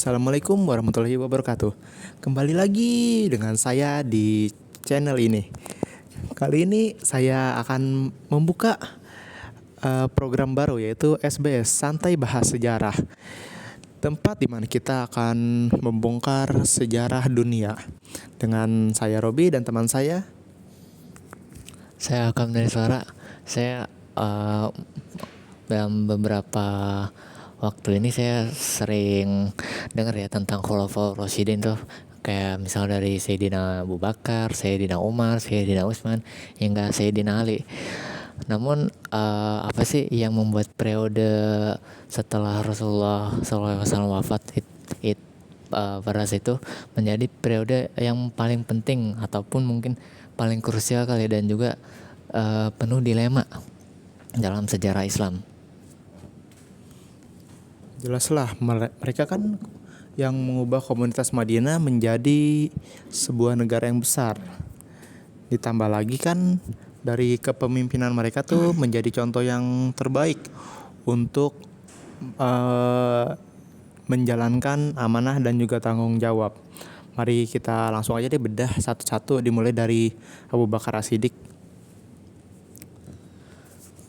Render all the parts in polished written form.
Assalamualaikum warahmatullahi wabarakatuh. Kembali lagi dengan saya di channel ini. Kali ini saya akan membuka program baru yaitu SBS Santai Bahas Sejarah. Tempat di mana kita akan membongkar sejarah dunia. Dengan saya Robi dan teman Saya akan dari suara. Saya dalam beberapa waktu ini saya sering dengar ya tentang Khulafaur Rasyidin tuh, kayak misal dari Sayyidina Abu Bakar, Sayyidina Umar, Sayyidina Utsman hingga Sayyidina Ali. Namun apa sih yang membuat periode setelah Rasulullah SAW wafat pada saat itu menjadi periode yang paling penting ataupun mungkin paling krusial kali, dan juga penuh dilema dalam sejarah Islam. Jelaslah mereka kan yang mengubah komunitas Madinah menjadi sebuah negara yang besar. Ditambah lagi kan dari kepemimpinan mereka tuh menjadi contoh yang terbaik untuk menjalankan amanah dan juga tanggung jawab. Mari kita langsung aja deh bedah satu-satu, dimulai dari Abu Bakar As-Siddiq.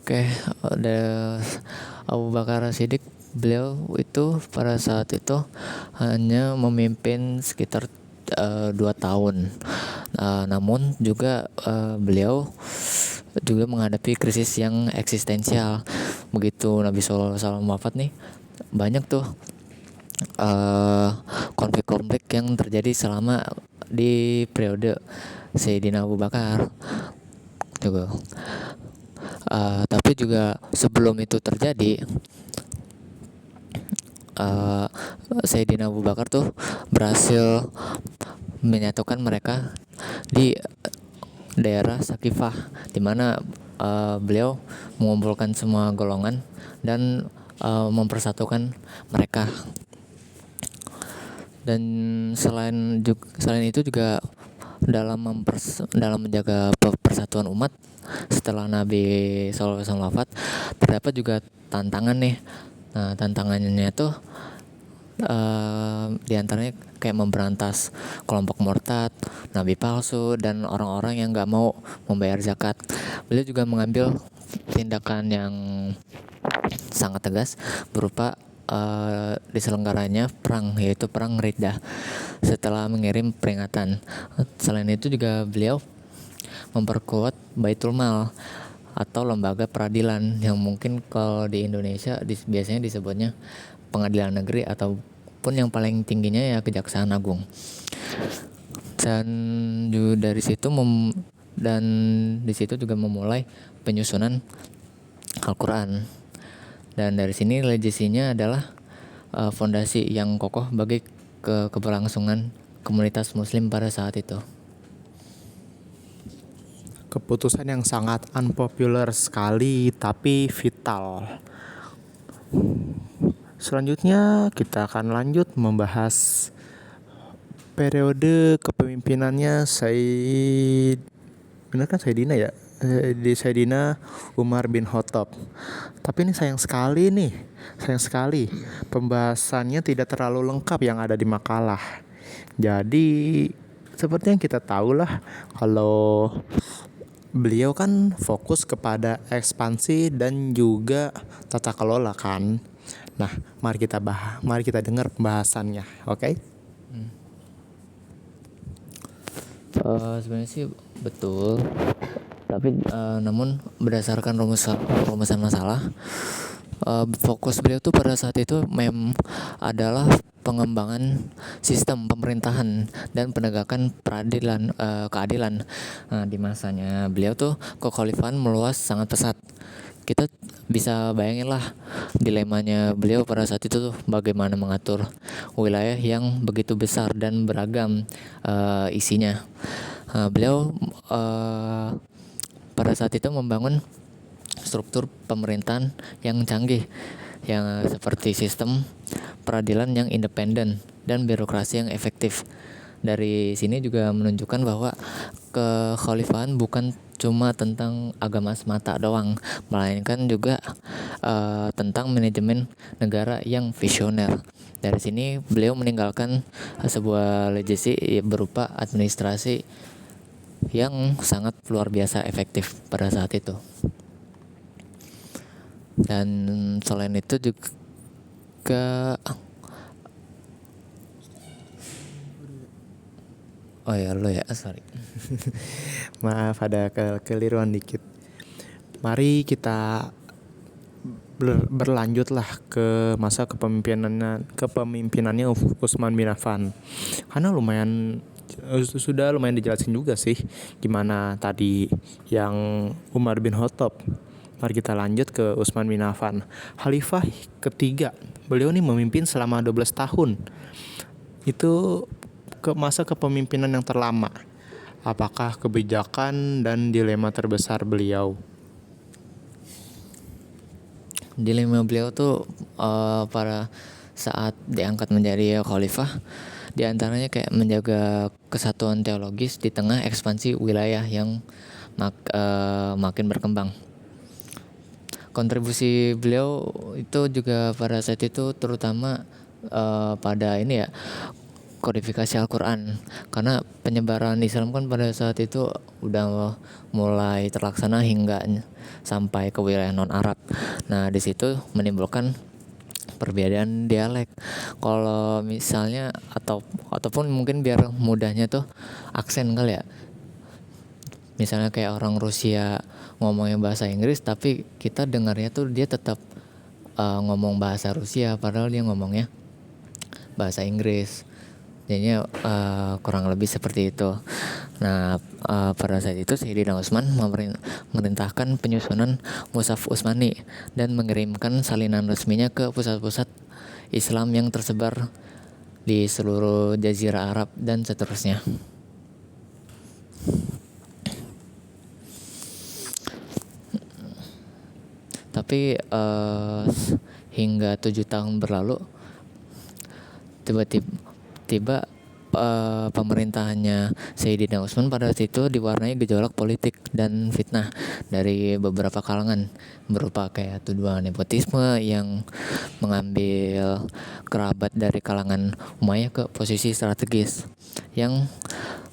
Oke, ada Abu Bakar Siddiq. Beliau itu pada saat itu hanya memimpin sekitar 2 tahun. Namun juga beliau juga menghadapi krisis yang eksistensial. Begitu Nabi SAW wafat nih, banyak tuh konflik-konflik yang terjadi selama di periode Sayyidina Abu Bakar juga. Tapi juga sebelum itu terjadi, Sayyidina Abu Bakar tuh berhasil menyatukan mereka di daerah Sakifah, di mana beliau mengumpulkan semua golongan dan mempersatukan mereka. Dan selain itu juga dalam menjaga persatuan umat setelah Nabi SAW wafat, terdapat juga tantangan nih. Nah, tantangannya tuh diantaranya kayak memberantas kelompok murtad, nabi palsu, dan orang-orang yang nggak mau membayar zakat. Beliau juga mengambil tindakan yang sangat tegas berupa diselenggaranya perang, yaitu perang Riddah, setelah mengirim peringatan. Selain itu juga beliau memperkuat Baitul Mal atau lembaga peradilan yang mungkin kalau di Indonesia biasanya disebutnya pengadilan negeri, ataupun yang paling tingginya ya Kejaksaan Agung. Dan dari situ di situ juga memulai penyusunan Al-Quran. Dan dari sini legasinya adalah fondasi yang kokoh bagi keberlangsungan komunitas muslim pada saat itu. Keputusan yang sangat unpopular sekali tapi vital. Selanjutnya kita akan lanjut membahas periode kepemimpinannya Sayyidina ya? Di Sayyidina Umar bin Khattab. Tapi ini sayang sekali pembahasannya tidak terlalu lengkap yang ada di makalah. Jadi seperti yang kita tahu lah, kalau beliau kan fokus kepada ekspansi dan juga tata kelola kan. Nah, mari kita dengar pembahasannya, oke? Sebenarnya sih betul, tapi namun berdasarkan rumusan masalah, fokus beliau tuh pada saat itu adalah pengembangan sistem pemerintahan dan penegakan keadilan. Nah, di masanya beliau tuh kekhalifahan meluas sangat pesat. Kita bisa bayangin lah dilemanya beliau pada saat itu tuh, bagaimana mengatur wilayah yang begitu besar dan beragam isinya. Beliau pada saat itu membangun struktur pemerintahan yang canggih, yang seperti sistem peradilan yang independen dan birokrasi yang efektif. Dari sini juga menunjukkan bahwa kekhalifahan bukan cuma tentang agama semata doang, melainkan juga tentang manajemen negara yang visioner. Dari sini beliau meninggalkan sebuah legacy berupa administrasi yang sangat luar biasa efektif pada saat itu. Dan selain itu juga oh ya lo ya sorry. Maaf, ada kekeliruan dikit. Mari kita berlanjutlah ke masa kepemimpinannya Utsman bin Affan. Karena sudah lumayan dijelasin juga sih gimana tadi yang Umar bin Khattab. Mari kita lanjut ke Utsman bin Affan, Khalifah ketiga. Beliau nih memimpin selama 12 tahun. Itu ke masa kepemimpinan yang terlama. Apakah kebijakan dan dilema terbesar beliau? Dilema beliau tuh pada saat diangkat menjadi khalifah, diantaranya kayak menjaga kesatuan teologis di tengah ekspansi wilayah yang makin berkembang. Kontribusi beliau itu juga pada saat itu terutama pada ini ya, kodifikasi Al-Quran, karena penyebaran Islam kan pada saat itu udah mulai terlaksana hingga sampai ke wilayah non-Arab. Nah di situ menimbulkan perbedaan dialek. Kalau misalnya ataupun mungkin biar mudahnya tuh aksen kali ya. Misalnya kayak orang Rusia ngomongnya bahasa Inggris, tapi kita dengarnya tuh dia tetap ngomong bahasa Rusia padahal dia ngomongnya bahasa Inggris. Jadinya kurang lebih seperti itu. Nah pada saat itu Sayyidina Utsman memerintahkan penyusunan Mushaf Utsmani dan mengirimkan salinan resminya ke pusat-pusat Islam yang tersebar di seluruh Jazirah Arab dan seterusnya. Tapi hingga 7 tahun berlalu, tiba-tiba pemerintahannya Sayyidina Utsman pada saat itu diwarnai gejolak politik dan fitnah dari beberapa kalangan, berupa kayak tuduhan nepotisme yang mengambil kerabat dari kalangan Umayyah ke posisi strategis yang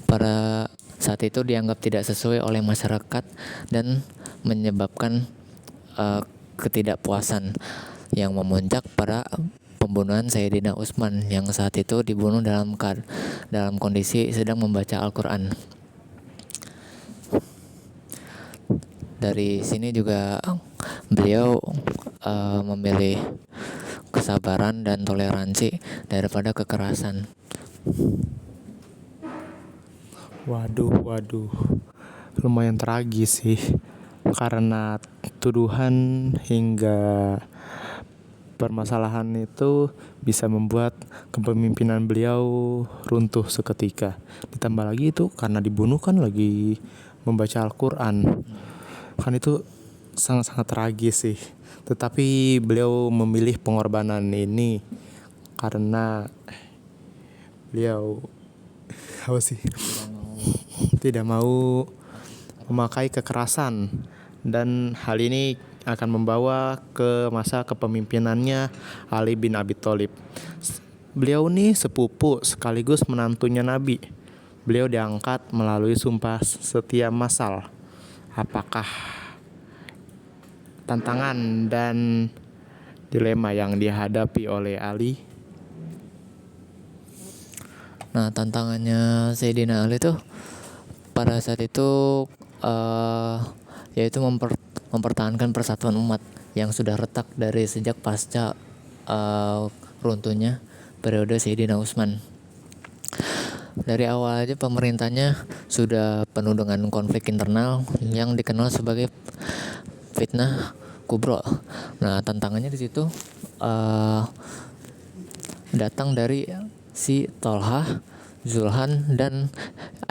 pada saat itu dianggap tidak sesuai oleh masyarakat dan menyebabkan ketidakpuasan yang memuncak pada pembunuhan Sayyidina Utsman yang saat itu dibunuh dalam kondisi sedang membaca Al-Quran. Dari sini juga beliau memilih kesabaran dan toleransi daripada kekerasan. Waduh, lumayan tragis sih, karena tuduhan hingga permasalahan itu bisa membuat kepemimpinan beliau runtuh seketika. Ditambah lagi itu karena dibunuh kan lagi membaca Al-Quran. Kan itu sangat-sangat tragis sih. Tetapi beliau memilih pengorbanan ini karena beliau tidak mau memakai kekerasan, dan hal ini akan membawa ke masa kepemimpinannya Ali bin Abi Thalib. Beliau nih sepupu sekaligus menantunya Nabi. Beliau diangkat melalui sumpah setia massal. Apakah tantangan dan dilema yang dihadapi oleh Ali? Nah tantangannya Sayyidina Ali tuh pada saat itu yaitu mempertahankan persatuan umat yang sudah retak dari sejak pasca runtuhnya periode Sayyidina Utsman. Dari awal aja pemerintahnya sudah penuh dengan konflik internal yang dikenal sebagai fitnah kubro. Nah tantangannya di situ datang dari si Tolhah, Zulhan dan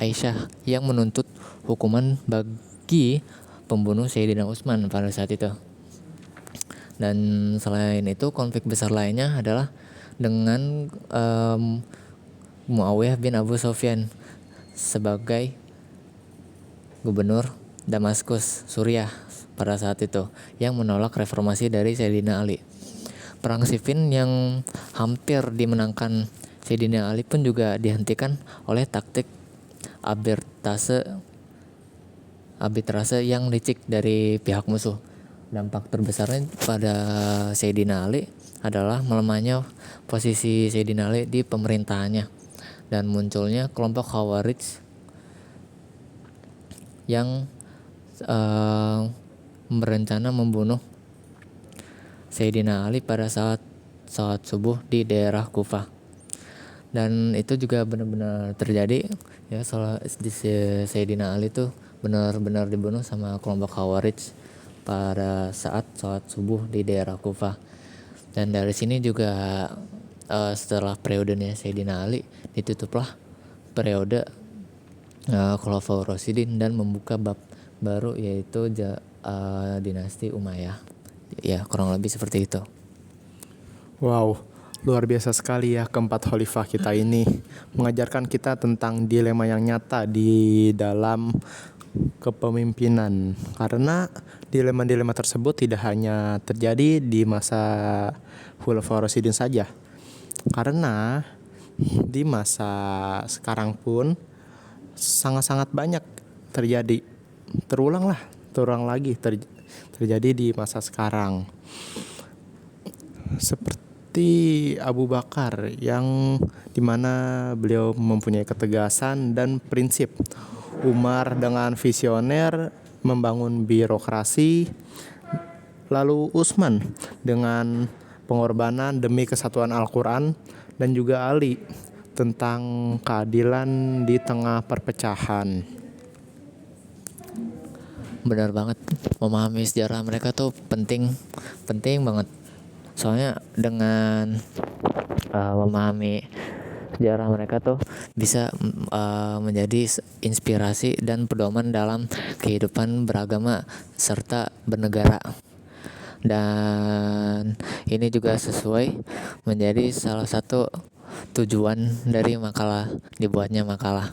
Aisyah yang menuntut hukuman bagi pembunuh Sayyidina Utsman pada saat itu. Dan selain itu konflik besar lainnya adalah dengan Muawiyah bin Abu Sufyan sebagai gubernur Damaskus, Suriah pada saat itu yang menolak reformasi dari Sayyidina Ali. Perang Siffin yang hampir dimenangkan Sayyidina Ali pun juga dihentikan oleh taktik arbitrase yang licik dari pihak musuh. Dampak terbesarnya pada Sayyidina Ali adalah melemahnya posisi Sayyidina Ali di pemerintahannya dan munculnya kelompok Khawarij yang berencana membunuh Sayyidina Ali pada saat salat subuh di daerah Kufah. Dan itu juga benar-benar terjadi ya, Sayyidina Ali tuh benar-benar dibunuh sama kelompok Khawarij pada saat sholat subuh di daerah Kufah. Dan dari sini juga setelah periodenya Sayyidina Ali ditutuplah periode Khulafaur Rasyidin dan membuka bab baru yaitu dinasti Umayyah. Ya, kurang lebih seperti itu. Wow, luar biasa sekali ya keempat khalifah kita ini, mengajarkan kita tentang dilema yang nyata di dalam kepemimpinan. Karena dilema-dilema tersebut tidak hanya terjadi di masa Khulafaur Rasyidin saja. Karena di masa sekarang pun sangat-sangat banyak terjadi. Terulang lagi terjadi di masa sekarang. Seperti Abu Bakar yang dimana beliau mempunyai ketegasan dan prinsip. Umar dengan visioner membangun birokrasi. Lalu Utsman dengan pengorbanan demi kesatuan Al-Quran. Dan juga Ali tentang keadilan di tengah perpecahan. Benar banget, memahami sejarah mereka tuh penting banget. Soalnya dengan memahami sejarah mereka tuh bisa menjadi inspirasi dan pedoman dalam kehidupan beragama serta bernegara. Dan ini juga sesuai menjadi salah satu tujuan dari dibuatnya makalah.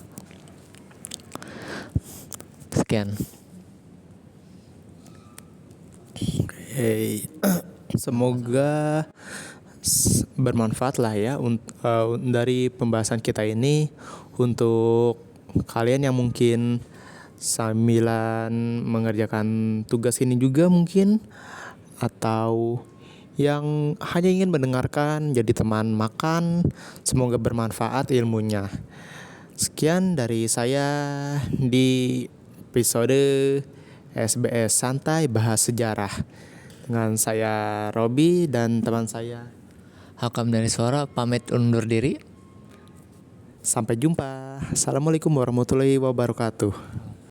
Sekian. Oke. Semoga bermanfaat lah ya dari pembahasan kita ini untuk kalian yang mungkin sambilan mengerjakan tugas ini juga mungkin, atau yang hanya ingin mendengarkan jadi teman makan. Semoga bermanfaat ilmunya. Sekian dari saya di episode SBS Santai Bahas Sejarah dengan saya Robi dan teman saya Hakam dari Suara pamit undur diri. Sampai jumpa. Assalamualaikum warahmatullahi wabarakatuh.